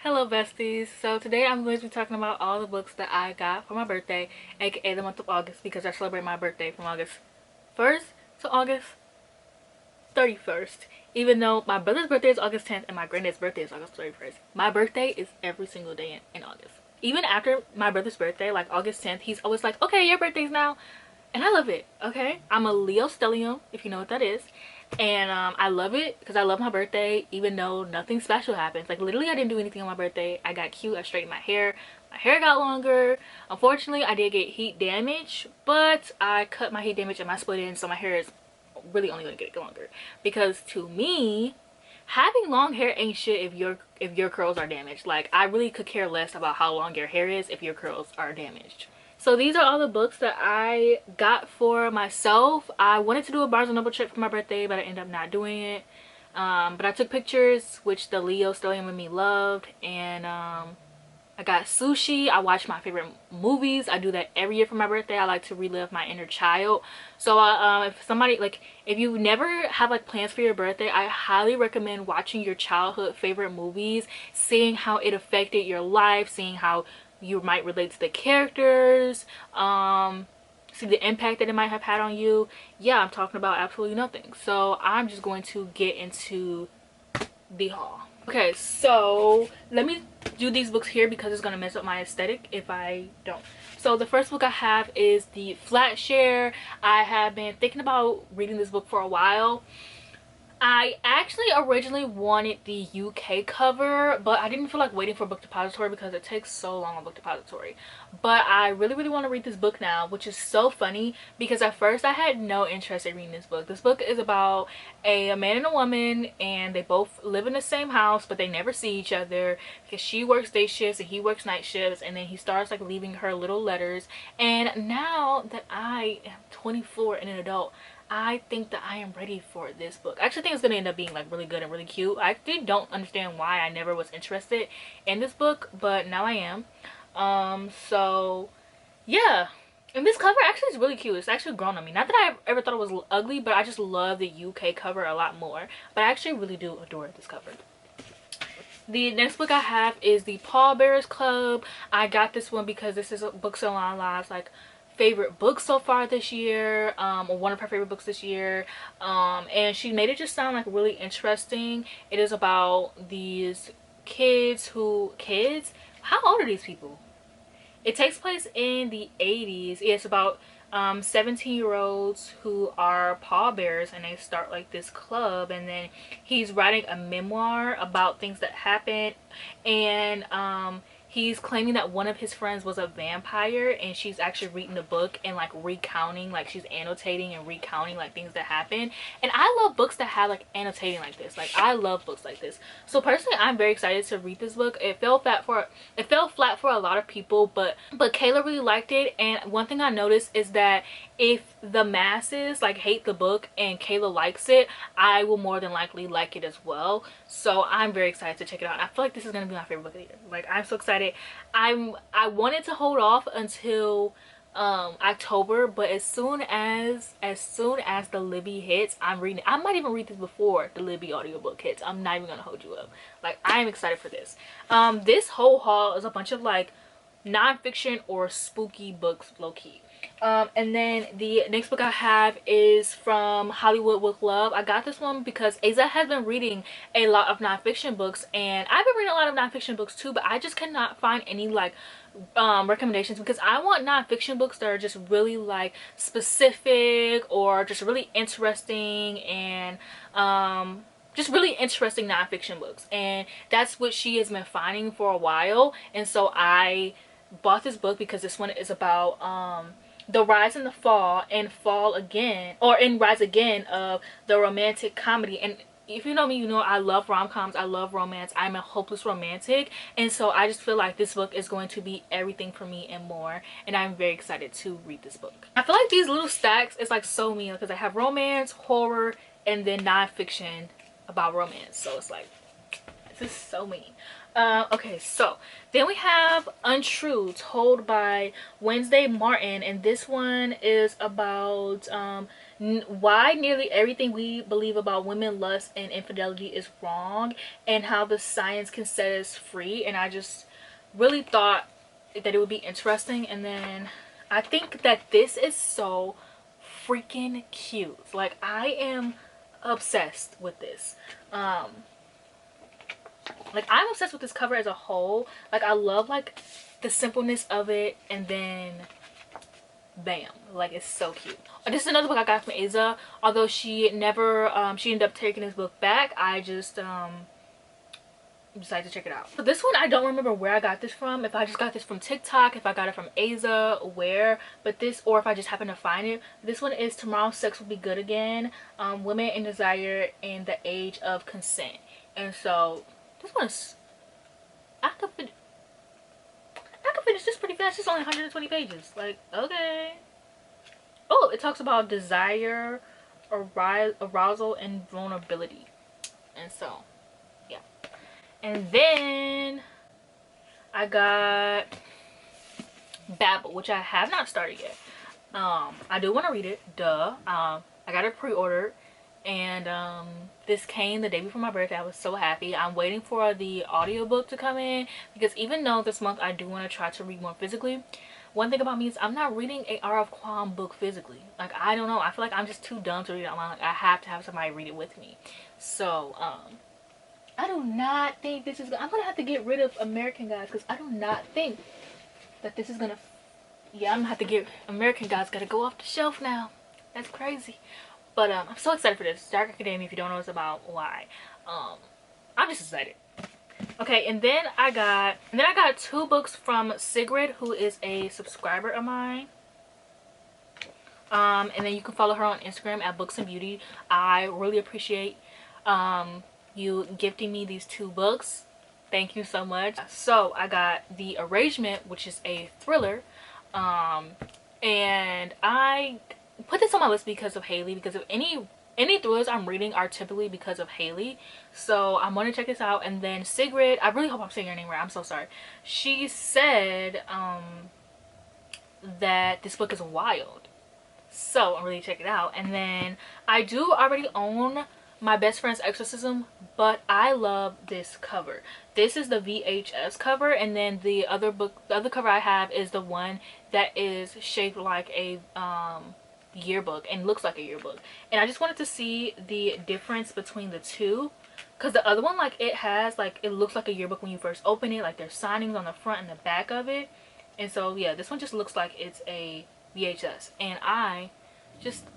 Hello besties. So today I'm going to be talking about all the books that I got for my birthday, aka the month of August, because I celebrate my birthday from August 1st to August 31st. Even though my brother's birthday is August 10th and my granddad's birthday is August 31st. My birthday is every single day in August. Even after my brother's birthday, like August 10th, he's always like, okay, your birthday's now. And I love it, okay? I'm a Leo stellium, if you know what that is. And I love it because I love my birthday, even though nothing special happens. Like literally I didn't do anything on my birthday. I got cute, I straightened my hair got longer. Unfortunately I did get heat damage, but I cut my heat damage and my split ends, so my hair is really only gonna get longer. Because to me, having long hair ain't shit if your curls are damaged. Like I really could care less about how long your hair is if your curls are damaged. So these are all the books that I got for myself. I wanted to do a Barnes & Noble trip for my birthday, but I ended up not doing it. But I took pictures, which the Leo stellium in me loved. And I got sushi. I watched my favorite movies. I do that every year for my birthday. I like to relive my inner child. So if somebody, like, if you never have like plans for your birthday, I highly recommend watching your childhood favorite movies, seeing how it affected your life, seeing how you might relate to the characters, see the impact that it might have had on you. Yeah, I'm talking about absolutely nothing. So I'm just going to get into the haul. Okay, so let me do these books here because it's gonna mess up my aesthetic if I don't. So the first book I have is the Flat Share. I have been thinking about reading this book for a while. I actually originally wanted the UK cover, but I didn't feel like waiting for Book Depository because it takes so long on Book Depository. But I really want to read this book now, which is so funny because at first I had no interest in reading this book. This book is about a man and a woman, and they both live in the same house, but they never see each other because she works day shifts and he works night shifts, and then he starts like leaving her little letters. And now that I am 24 and an adult, I think that I am ready for this book. I actually think it's going to end up being like really good and really cute. I actually don't understand why I never was interested in this book, but now I am. So yeah. And this cover actually is really cute. It's actually grown on me. Not that I ever thought it was ugly, but I just love the UK cover a lot more. But I actually really do adore this cover. The next book I have is the Pallbearers Club. I got this one because this is a Books Online Live's like favorite books so far this year, or one of her favorite books this year, and she made it just sound like really interesting. It is about these kids how old are these people? It takes place in the 80s. It's about 17-year-olds who are pallbearers, and they start like this club, and then he's writing a memoir about things that happened, and he's claiming that one of his friends was a vampire, and she's actually reading the book and like recounting, like she's annotating and recounting like things that happened. And I love books that have like annotating like this. Like I love books like this. So personally I'm very excited to read this book. It fell flat for a lot of people, but Kayla really liked it. And one thing I noticed is that if the masses like hate the book and Kayla likes it, I will more than likely like it as well. So I'm very excited to check it out. I feel like this is gonna be my favorite book of the year. Like I'm so excited. I wanted to hold off until October, but as soon as the Libby hits, I'm reading it. I might even read this before the Libby audiobook hits. I'm not even gonna hold you up. Like I am excited for this. This whole haul is a bunch of like nonfiction or spooky books, low-key. And then the next book I have is from Hollywood with Love. I got this one because Aza has been reading a lot of nonfiction books, and I've been reading a lot of nonfiction books too, but I just cannot find any like recommendations because I want nonfiction books that are just really like specific or just really interesting, and just really interesting nonfiction books. And that's what she has been finding for a while, and so I bought this book because this one is about the rise and the fall and fall again, or in rise again of the romantic comedy. And if you know me, you know I love rom-coms, I love romance, I'm a hopeless romantic, and so I just feel like this book is going to be everything for me and more, and I'm very excited to read this book. I feel like these little stacks is like so mean because I have romance, horror, and then nonfiction about romance, so it's like This is so mean. Okay, so then we have Untrue, told by Wednesday Martin, and this one is about why nearly everything we believe about women, lust, and infidelity is wrong, and how the science can set us free. And I just really thought that it would be interesting. And then I think that this is so freaking cute. Like, I am obsessed with this. Like, I'm obsessed with this cover as a whole. Like, I love like the simpleness of it, and then bam, like, it's so cute. This is another book I got from Aza. Although she never she ended up taking this book back, I just decided to check it out. So this one, I don't remember where I got this from, if I just got this from TikTok, if I got it from Aza, where, but this, or if I just happened to find it. This one is Tomorrow Sex Will Be Good Again, Women in Desire in the Age of Consent. And so this one's, I could finish this pretty fast. It's only 120 pages. Like, okay. Oh, it talks about desire, arousal, and vulnerability. And so, yeah. And then I got Babel, which I have not started yet. I do want to read it, duh. I got it pre-ordered, and this came the day before my birthday. I was so happy. I'm waiting for the audiobook to come in, because even though this month I do want to try to read more physically, one thing about me is I'm not reading a R.F. Kuang book physically. Like, I don't know, I feel like I'm just too dumb to read it online. Like, I have to have somebody read it with me. So I do not think this is, I'm gonna have to get rid of American Gods, because I do not think that this is gonna, yeah, I'm gonna have to get American Gods, gotta go off the shelf now. That's crazy. But I'm so excited for this. Dark Academia, if you don't know what's about, why. I'm just excited. Okay, and then I got 2 books from Sigrid, who is a subscriber of mine. And then you can follow her on Instagram at Books and Beauty. I really appreciate you gifting me these 2 books. Thank you so much. So I got The Arrangement, which is a thriller, and I put this on my list because of Haley, because of any thrillers I'm reading are typically because of Haley. So I'm gonna check this out. And then Sigrid, I really hope I'm saying her name right, I'm so sorry, she said that this book is wild, so I'm really check it out. And then I do already own My Best Friend's Exorcism, but I love this cover. This is the VHS cover, and then the other cover I have is the one that is shaped like a yearbook and looks like a yearbook. And I just wanted to see the difference between the two, because the other one, like, it has, like, it looks like a yearbook when you first open it, like there's signings on the front and the back of it. And so yeah, this one just looks like it's a VHS, and I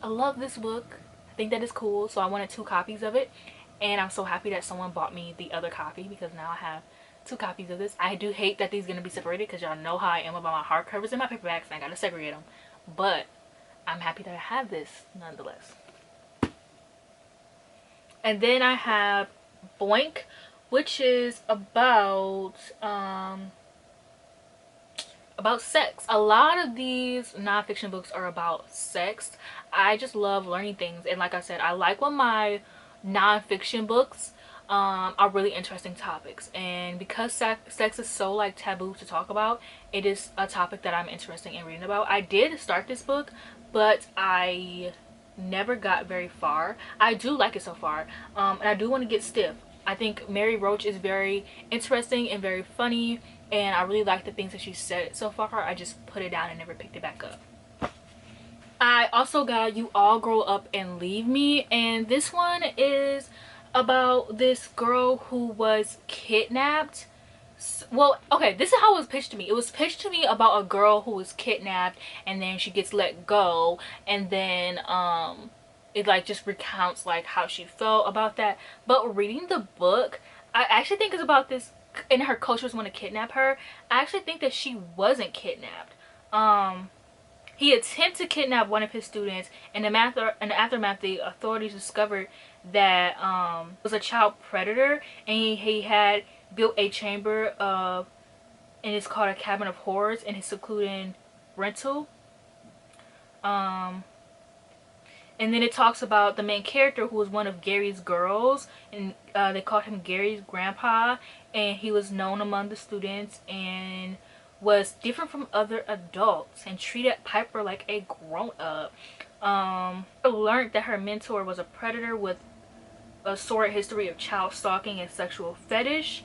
love this book. I think that is cool, so I wanted 2 copies of it, and I'm so happy that someone bought me the other copy, because now I have 2 copies of this. I do hate that these are gonna be separated, because y'all know how I am about my hardcovers and my paperbacks, and I gotta segregate them, but I'm happy that I have this nonetheless. And then I have Boink, which is about sex. A lot of these nonfiction books are about sex. I just love learning things, and like I said, I like when my nonfiction books are really interesting topics, and because sex is so, like, taboo to talk about, it is a topic that I'm interested in reading about. I did start this book, but I never got very far. I do like it so far, and I do want to get stiff. I think Mary Roach is very interesting and very funny, and I really like the things that she said so far. I just put it down and never picked it back up. I also got You All Grow Up and Leave Me, and this one is about this girl who was kidnapped. Well, okay, this is how it was pitched to me. It was pitched to me about a girl who was kidnapped, and then she gets let go, and then it, like, just recounts, like, how she felt about that. But reading the book, I actually think it's about this, and her coach was going to kidnap her. I actually think that she wasn't kidnapped. He attempted to kidnap one of his students, and in the aftermath, the authorities discovered that it was a child predator, and he had built a chamber of, and it's called a Cabin of Horrors, in his secluded rental. And And then it talks about the main character, who was one of Gary's girls, and they called him Gary's grandpa, and he was known among the students and was different from other adults and treated Piper like a grown-up. I learned that her mentor was a predator with a sordid history of child stalking and sexual fetish.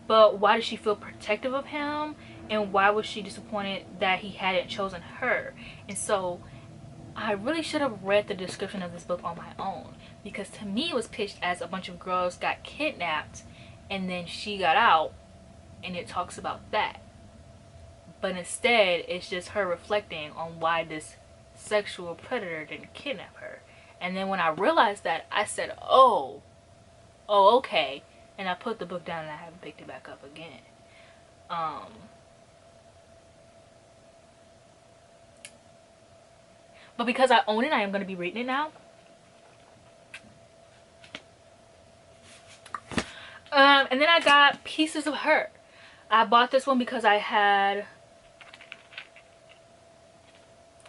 But why did she feel protective of him, and why was she disappointed that he hadn't chosen her? And so I really should have read the description of this book on my own, because to me it was pitched as a bunch of girls got kidnapped and then she got out, and it talks about that. But instead it's just her reflecting on why this sexual predator didn't kidnap her. And then when I realized that, I said, oh okay, and I put the book down and I haven't picked it back up again. But because I own it, I am going to be reading it now. And then I got Pieces of Her. I bought this one because I had...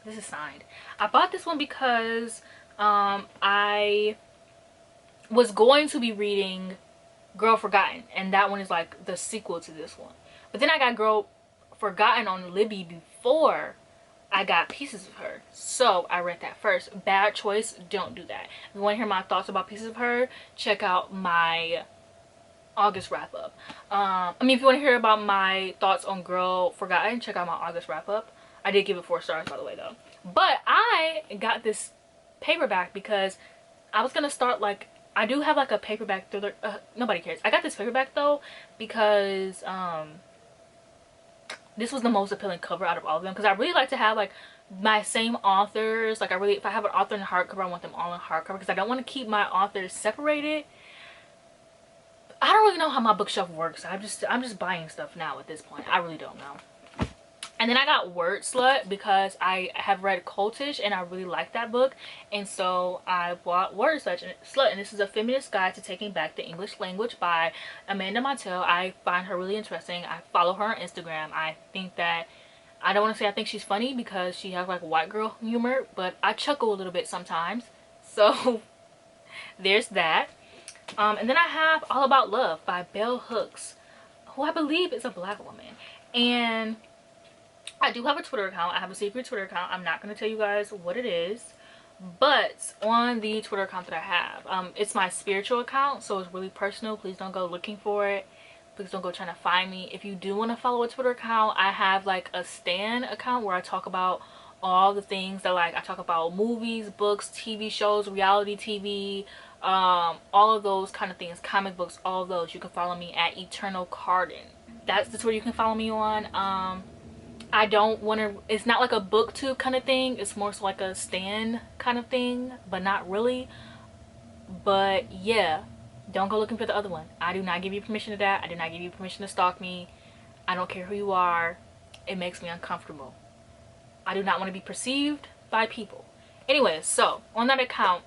This is signed. I bought this one because I was going to be reading Girl Forgotten. And that one is like the sequel to this one. But then I got Girl Forgotten on Libby before I got Pieces of Her, so I read that first. Bad choice. Don't do that. If you want to hear my thoughts about Pieces of Her, check out my August wrap up. If you want to hear about my thoughts on Girl Forgotten, check out my August wrap up. I did give it 4 stars, by the way, though. But I got this paperback because I was gonna start, like, I do have like a paperback thriller. Nobody cares. I got this paperback though because this was the most appealing cover out of all of them, because I really like to have like my same authors. Like, if I have an author in hardcover, I want them all in hardcover because I don't want to keep my authors separated. I don't really know how my bookshelf works. I'm just buying stuff now at this point. I really don't know. And then I got Word Slut because I have read Cultish and I really like that book, and so I bought Word Slut. And this is a feminist guide to taking back the English language by Amanda Montell. I find her really interesting. I follow her on Instagram. I think that, I don't want to say I think she's funny because she has like white girl humor, but I chuckle a little bit sometimes. So there's that. And then I have All About Love by Bell Hooks, who I believe is a black woman. And I do have a Twitter account. I have a secret Twitter account. I'm not going to tell you guys what it is. But on the Twitter account that I have, it's my spiritual account. So it's really personal. Please don't go looking for it. Please don't go trying to find me. If you do want to follow a Twitter account, I have like a Stan account where I talk about all the things that, like, I talk about movies, books, TV shows, reality TV, all of those kind of things, comic books, all of those. You can follow me at Eternal Cardin. That's the Twitter you can follow me on. I don't want to, it's not like a booktube kind of thing, it's more so like a Stan kind of thing, but not really. But yeah, don't go looking for the other one. I do not give you permission to that. I do not give you permission to stalk me. I don't care who you are. It makes me uncomfortable. I do not want to be perceived by people. Anyway, so on that account,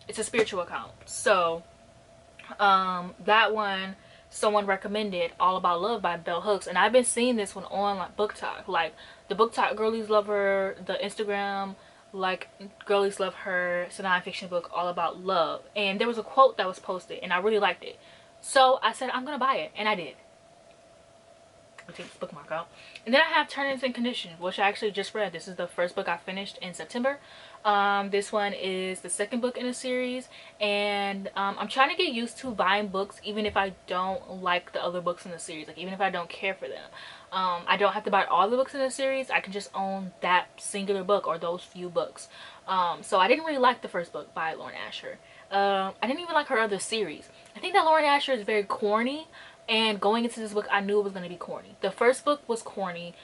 it's a spiritual account. So that one, someone recommended All About Love by Bell Hooks, and I've been seeing this one on like BookTok. Like, the BookTok girlies love her, the Instagram like girlies love her. It's a nonfiction book, All About Love, and there was a quote that was posted and I really liked it, so I said I'm gonna buy it, and I did. I'll take this bookmark out. And then I have Terms and Conditions, which I actually just read. This is the first book I finished in September. This one is the second book in a series, and I'm trying to get used to buying books even if I don't like the other books in the series, like even if I don't care for them. I don't have to buy all the books in the series. I can just own that singular book or those few books. So I didn't really like the first book by Lauren Asher. I didn't even like her other series. I think that Lauren Asher is very corny, and going into this book I knew it was going to be corny. The first book was corny,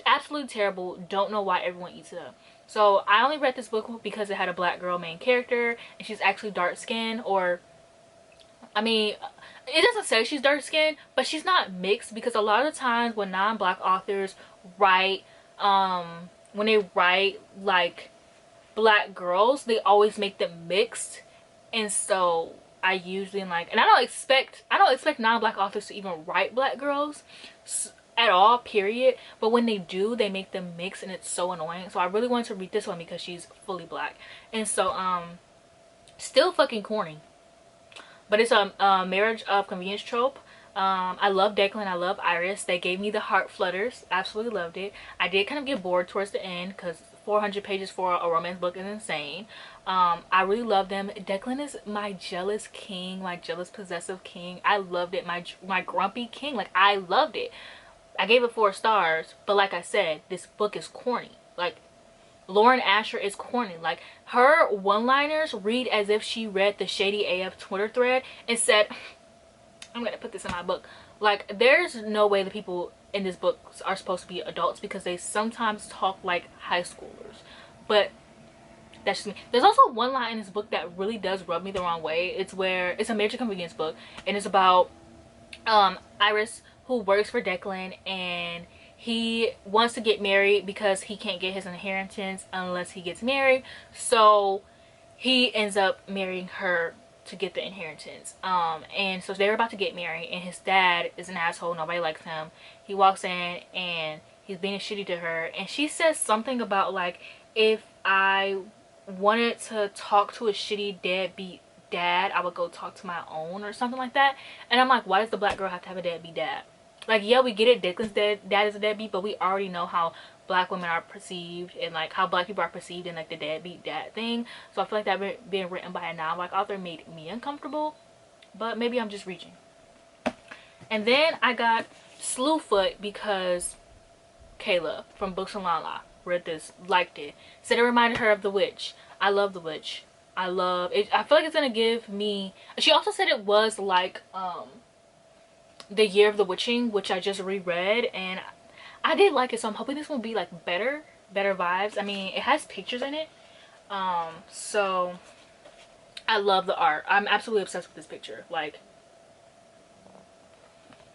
absolutely terrible. Don't know why everyone eats it up. So I only read this book because it had a black girl main character, and she's actually dark skinned, or I mean, it doesn't say she's dark skinned, but she's not mixed, because a lot of times when non-black authors write, when they write like black girls, they always make them mixed. And so I usually like, and I don't expect non-black authors to even write black girls. at all, period. But when they do, they make them mix, and it's so annoying. So I really wanted to read this one because she's fully black. And so still fucking corny, but it's a marriage of convenience trope. I love Declan, I love Iris. They gave me the heart flutters. Absolutely loved it. I did kind of get bored towards the end because 400 pages for a romance book is insane. I really love them. Declan is my jealous king, my jealous possessive king. I loved it. My grumpy king. Like, I loved it. I gave it 4 stars, but like I said, this book is corny. Like, Lauren Asher is corny. Like, her one-liners read as if she read the Shady AF Twitter thread and said, I'm gonna put this in my book. Like, there's no way the people in this book are supposed to be adults because they sometimes talk like high schoolers. But that's just me. There's also one line in this book that really does rub me the wrong way. It's where it's a major convenience book, and it's about Iris, who works for Declan, and he wants to get married because he can't get his inheritance unless he gets married. So he ends up marrying her to get the inheritance. And so they're about to get married, and his dad is an asshole. Nobody likes him. He walks in and he's being shitty to her, and she says something about, like, if I wanted to talk to a shitty deadbeat dad, I would go talk to my own, or something like that. And I'm like, why does the black girl have to have a deadbeat dad? Like, yeah, we get it, Declan's dad is a deadbeat, but we already know how black women are perceived, and like how black people are perceived in like the deadbeat dad thing. So I feel like that being written by a non-black author made me uncomfortable, but maybe I'm just reaching. And then I got Slewfoot because Kayla from Books and Lala read this, liked it, said it reminded her of The Witch. I love The Witch. I love it. I feel like it's gonna give me, she also said it was like The Year of the Witching, which I just reread, and I did like it, so I'm hoping this will be like better vibes. I mean, it has pictures in it, so I love the art. I'm absolutely obsessed with this picture, like,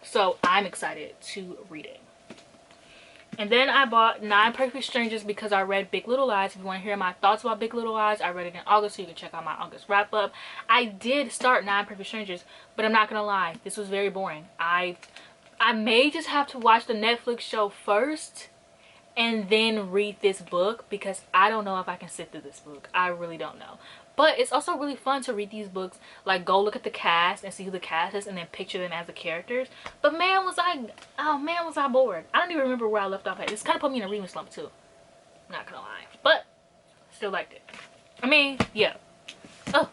so I'm excited to read it. And then I bought 9 Perfect Strangers because I read Big Little Lies. If you want to hear my thoughts about Big Little Lies, I read it in August, so you can check out my August wrap up. I did start 9 Perfect Strangers, but I'm not gonna lie, this was very boring. I may just have to watch the Netflix show first and then read this book, because I don't know if I can sit through this book. I really don't know. But it's also really fun to read these books, like go look at the cast and see who the cast is and then picture them as the characters. But man, was I bored. I don't even remember where I left off at. This kind of put me in a reading slump too, I'm not gonna lie, but still liked it. I mean, yeah. Oh,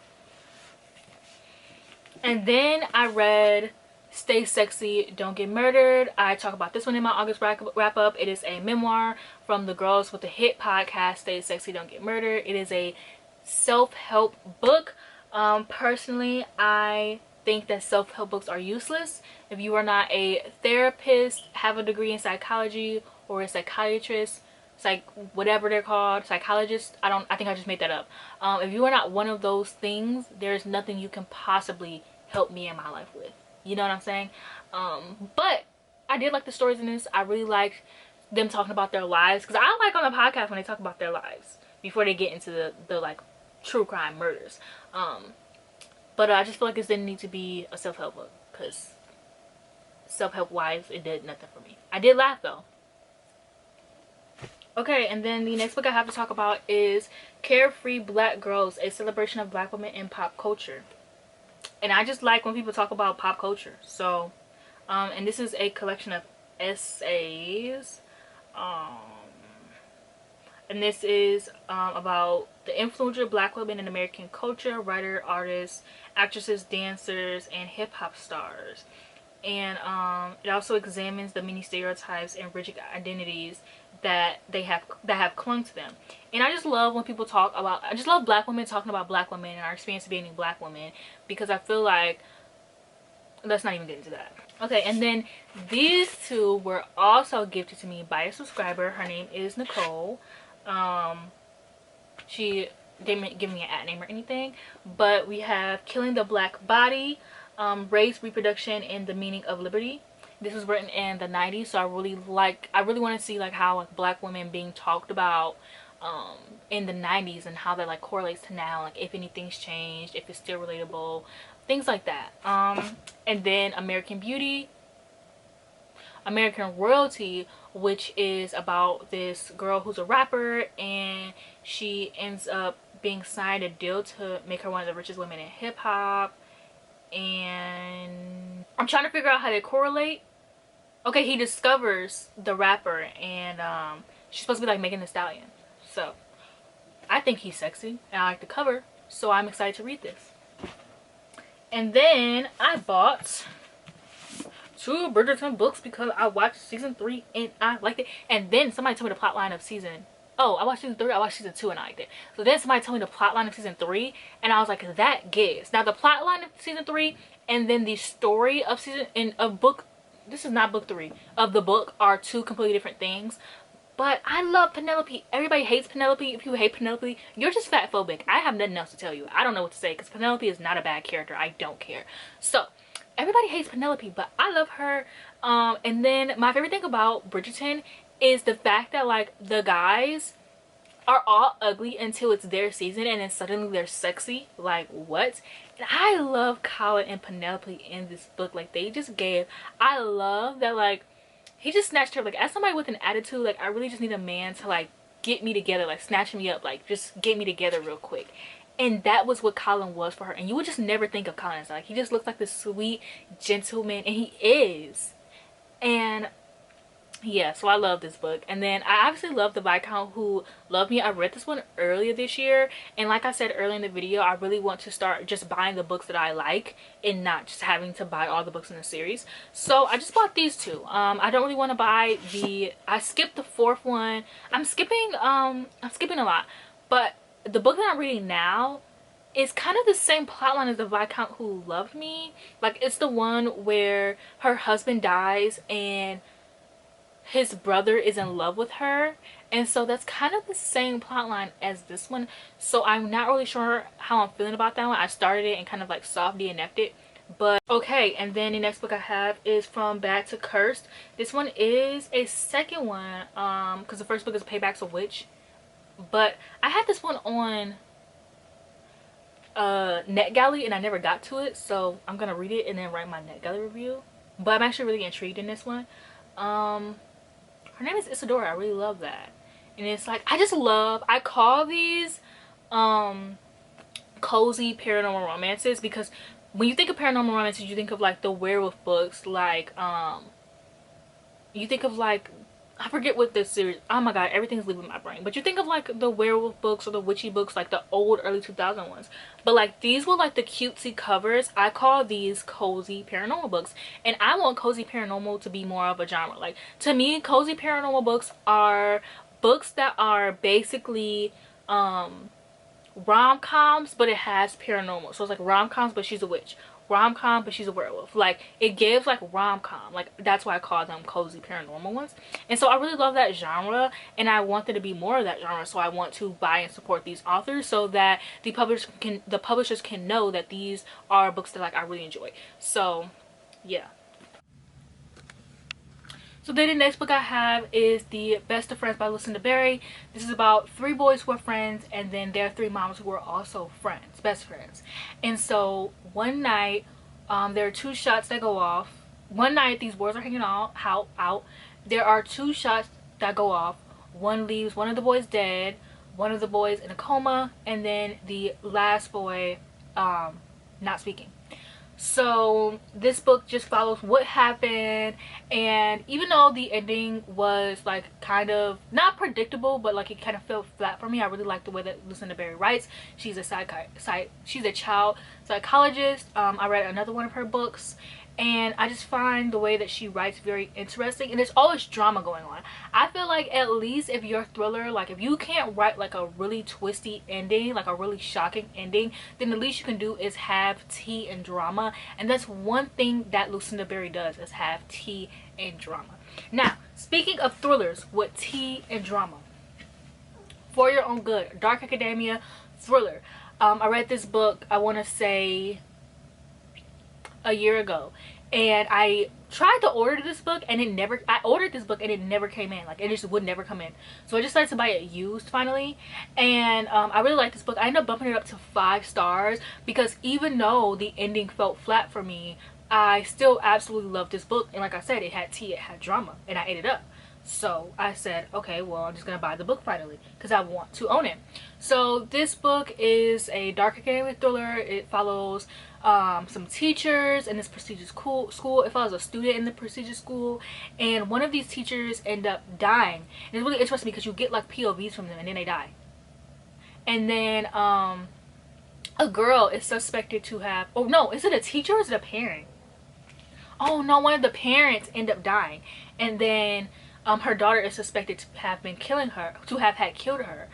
and then I read Stay Sexy, Don't Get Murdered. I talk about this one in my August wrap up. It is a memoir from the girls with the hit podcast Stay Sexy, Don't Get Murdered. It is a self-help book. Personally, I think that self-help books are useless. If you are not a therapist, have a degree in psychology, or a psychiatrist, whatever they're called, psychologist, I think I just made that up. If you are not one of those things, there's nothing you can possibly help me in my life with. You know what I'm saying? But I did like the stories in this. I really liked them talking about their lives, because I like on the podcast when they talk about their lives before they get into the like true crime murders. But I just feel like this didn't need to be a self-help book, because self-help wise it did nothing for me. I did laugh though. Okay, and then the next book I have to talk about is Carefree Black Girls, a celebration of black women in pop culture. And I just like when people talk about pop culture. So and this is a collection of essays, and this is about the influential black women in American culture, writer, artists, actresses, dancers, and hip-hop stars. And it also examines the many stereotypes and rigid identities that have clung to them. And I just love when people talk about, I just love black women talking about black women and our experience of being black women, because I feel like, let's not even get into that. Okay, and then these two were also gifted to me by a subscriber. Her name is Nicole. She didn't give me an ad name or anything, but we have Killing the Black Body, Race, Reproduction, and the Meaning of Liberty. This was written in the 90s, so I really want to see like how like black women being talked about in the 90s, and how that like correlates to now, like if anything's changed, if it's still relatable, things like that. And then American Beauty. American Royalty, which is about this girl who's a rapper, and she ends up being signed a deal to make her one of the richest women in hip-hop. And I'm trying to figure out how they correlate. Okay, he discovers the rapper, and she's supposed to be like Megan Thee Stallion. So I think he's sexy, and I like the cover, so I'm excited to read this. And then I bought 2 Bridgerton books because I watched season 3 and I liked it. And then somebody told me the plot line of season, oh, I watched season 3, I watched season 2 and I liked it. So then somebody told me the plot line of season 3 and I was like, that gives. Now the plot line of season 3 and then the story of book, this is not book 3, of the book are 2 completely different things. But I love Penelope. Everybody hates Penelope. If you hate Penelope, you're just fat phobic. I have nothing else to tell you. I don't know what to say because Penelope is not a bad character. I don't care. So everybody hates Penelope, but I love her. And then my favorite thing about Bridgerton is the fact that like the guys are all ugly until it's their season and then suddenly they're sexy. Like what? And I love Colin and Penelope in this book. Like they just gave. I love that like he just snatched her. Like as somebody with an attitude, like I really just need a man to like get me together, like snatch me up, like just get me together real quick. And that was what Colin was for her. And you would just never think of Colin as like, he just looks like this sweet gentleman, and he is. And yeah, so I love this book. And then I obviously love The Viscount Who Loved Me. I read this one earlier this year, and like I said earlier in the video, I really want to start just buying the books that I like and not just having to buy all the books in the series. So I just bought these 2. I don't really want to buy I skipped the 4th one. I'm skipping a lot, but the book that I'm reading now is kind of the same plotline as The Viscount Who Loved Me. Like it's the one where her husband dies and his brother is in love with her, and so that's kind of the same plotline as this one. So I'm not really sure how I'm feeling about that one. I started it and kind of like soft DNF'd it, but okay. And then the next book I have is From Bad to Cursed. This one is a second one because the first book is Payback's a Witch, but I had this one on NetGalley and I never got to it, so I'm gonna read it and then write my NetGalley review. But I'm actually really intrigued in this one. Her name is Isadora. I really love that. And it's like, I call these cozy paranormal romances because when you think of paranormal romances, you think of like the werewolf books, like you think of like, I forget what this series, oh my god, everything's leaving my brain, but you think of like the werewolf books or the witchy books, like the old early 2000 ones, but like these were like the cutesy covers. I call these cozy paranormal books, and I want cozy paranormal to be more of a genre. Like to me, cozy paranormal books are books that are basically rom-coms, but it has paranormal. So it's like rom-coms but she's a witch, rom-com but she's a werewolf. Like it gives like rom-com. Like that's why I call them cozy paranormal ones. And so I really love that genre, and I want there to be more of that genre. So I want to buy and support these authors so that the publishers can know that these are books that like I really enjoy. So yeah. So then the next book I have is The Best of Friends by Lucinda Berry. This is about 3 boys who are friends, and then their 3 moms who are also friends, best friends. And so one night, there are 2 shots that go off. One night these boys are hanging out. There are 2 shots that go off. One leaves one of the boys dead, one of the boys in a coma, and then the last boy not speaking. So this book just follows what happened, and even though the ending was like kind of not predictable, but like it kind of felt flat for me, I really like the way that Lucinda Berry writes. She's a child psychologist. I read another one of her books, and I just find the way that she writes very interesting, and there's always drama going on. I feel like at least if you're a thriller, like if you can't write like a really twisty ending, like a really shocking ending, then the least you can do is have tea and drama. And that's one thing that Lucinda Berry does, is have tea and drama. Now, speaking of thrillers with tea and drama, For Your Own Good, dark academia thriller. I read this book, I want to say a year ago, and I tried to order this book and I ordered this book and it never came in. Like it just would never come in. So I decided to buy it used finally, and I really like this book. I ended up bumping it up to 5 stars because even though the ending felt flat for me, I still absolutely love this book. And like I said, it had tea, it had drama, and I ate it up. So I said, okay, well, I'm just gonna buy the book finally because I want to own it. So this book is a dark academic thriller. It follows some teachers in this prestigious school. It follows a student in the prestigious school, and one of these teachers end up dying. And it's really interesting because you get like POVs from them, and then they die. And then a girl is suspected to have, oh no, is it a teacher or is it a parent? Oh no, one of the parents end up dying, and then her daughter is suspected to have been killing her, to have had killed her.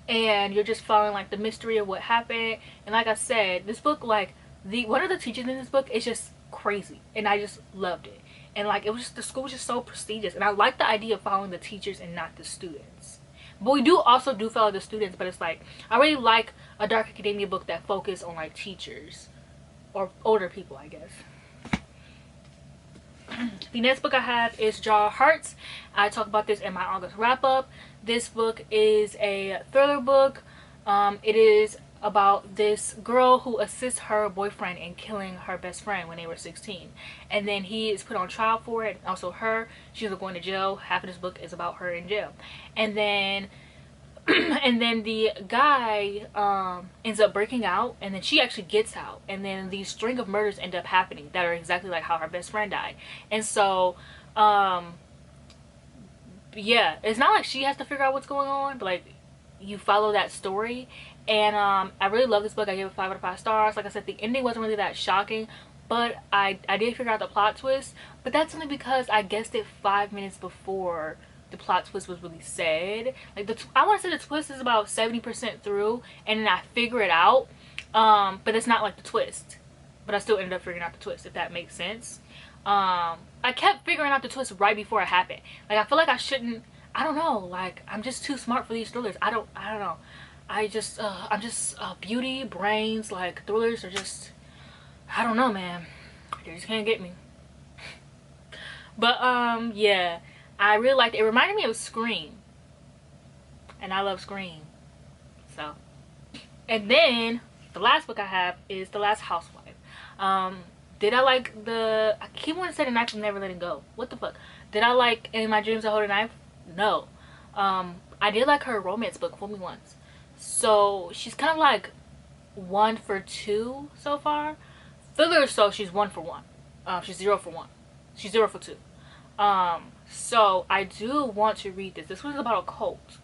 And you're just following like the mystery of what happened. And like I said, this book, like one of the teachers in this book is just crazy, and I just loved it. And like it was just, the school was just so prestigious, and I like the idea of following the teachers and not the students. But we do follow the students, but it's like I really like a dark academia book that focus on like teachers or older people, I guess. The next book I have is Jar Hearts. I talk about this in my August wrap up. This book is a thriller book. It is about this girl who assists her boyfriend in killing her best friend when they were 16, and then he is put on trial for it. Also her, she's going to jail. Half of this book is about her in jail, and then and then the guy ends up breaking out, and then she actually gets out, and then these string of murders end up happening that are exactly like how her best friend died. And so yeah, it's not like she has to figure out what's going on, but like you follow that story. And I really love this book. I gave it 5 out of 5 stars. Like I said, the ending wasn't really that shocking, but I did figure out the plot twist, but that's only because I guessed it 5 minutes before the plot twist was really said. Like I want to say the twist is about 70% through, and then I figure it out, but it's not like the twist, but I still ended up figuring out the twist, if that makes sense. I kept figuring out the twist right before it happened. Like I feel like I shouldn't, I don't know, like I'm just too smart for these thrillers. I don't know. I'm just beauty, brains, like thrillers are just, I don't know, man. They just can't get me. But yeah, I really liked it. It reminded me of Scream, and I love Scream. So, and then the last book I have is The Last Housewife. Did I like I keep wanting to say The Knife I'm Never Letting Go. What the fuck? Did I like In My Dreams I Hold a Knife? No. I did like her romance book, Fool Me Once. So she's kind of like 1 for 2 so far. Thriller, so she's 1 for 1. She's 0 for 1. She's 0 for 2. So I do want to read this. This one's about a cult.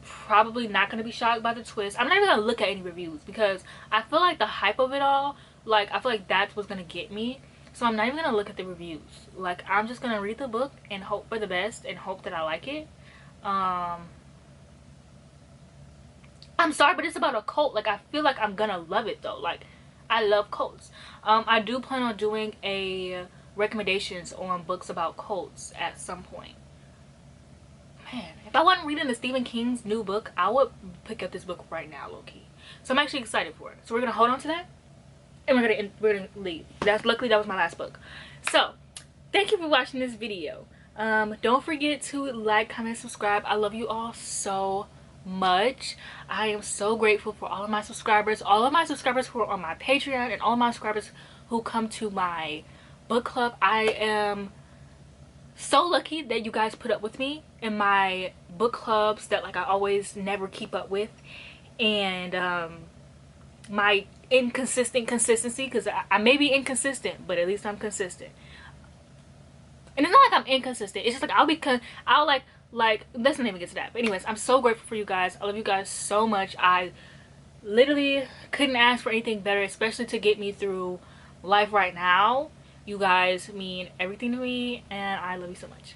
Probably not going to be shocked by the twist. I'm not even going to look at any reviews because I feel like the hype of it all, like I feel like that's what's going to get me. So I'm not even going to look at the reviews. Like I'm just going to read the book and hope for the best and hope that I like it. I'm sorry, but it's about a cult. Like I feel like I'm going to love it though. Like I love cults. I do plan on doing a recommendations on books about cults at some point. Man, if I wasn't reading the Stephen King's new book, I would pick up this book right now, low-key. So I'm actually excited for it. So we're gonna hold on to that, and we're gonna leave. Luckily that was my last book. So thank you for watching this video. Don't forget to like, comment, subscribe. I love you all so much. I am so grateful for all of my subscribers, who are on my Patreon, and all of my subscribers who come to my book club. I am so lucky that you guys put up with me in my book clubs that like I always never keep up with, and my consistency, because I may be inconsistent, but at least I'm consistent. And it's not like I'm inconsistent, it's just like I'll like let's not even get to that. But anyways, I'm so grateful for you guys. I love you guys so much. I literally couldn't ask for anything better, especially to get me through life right now. You guys mean everything to me, and I love you so much.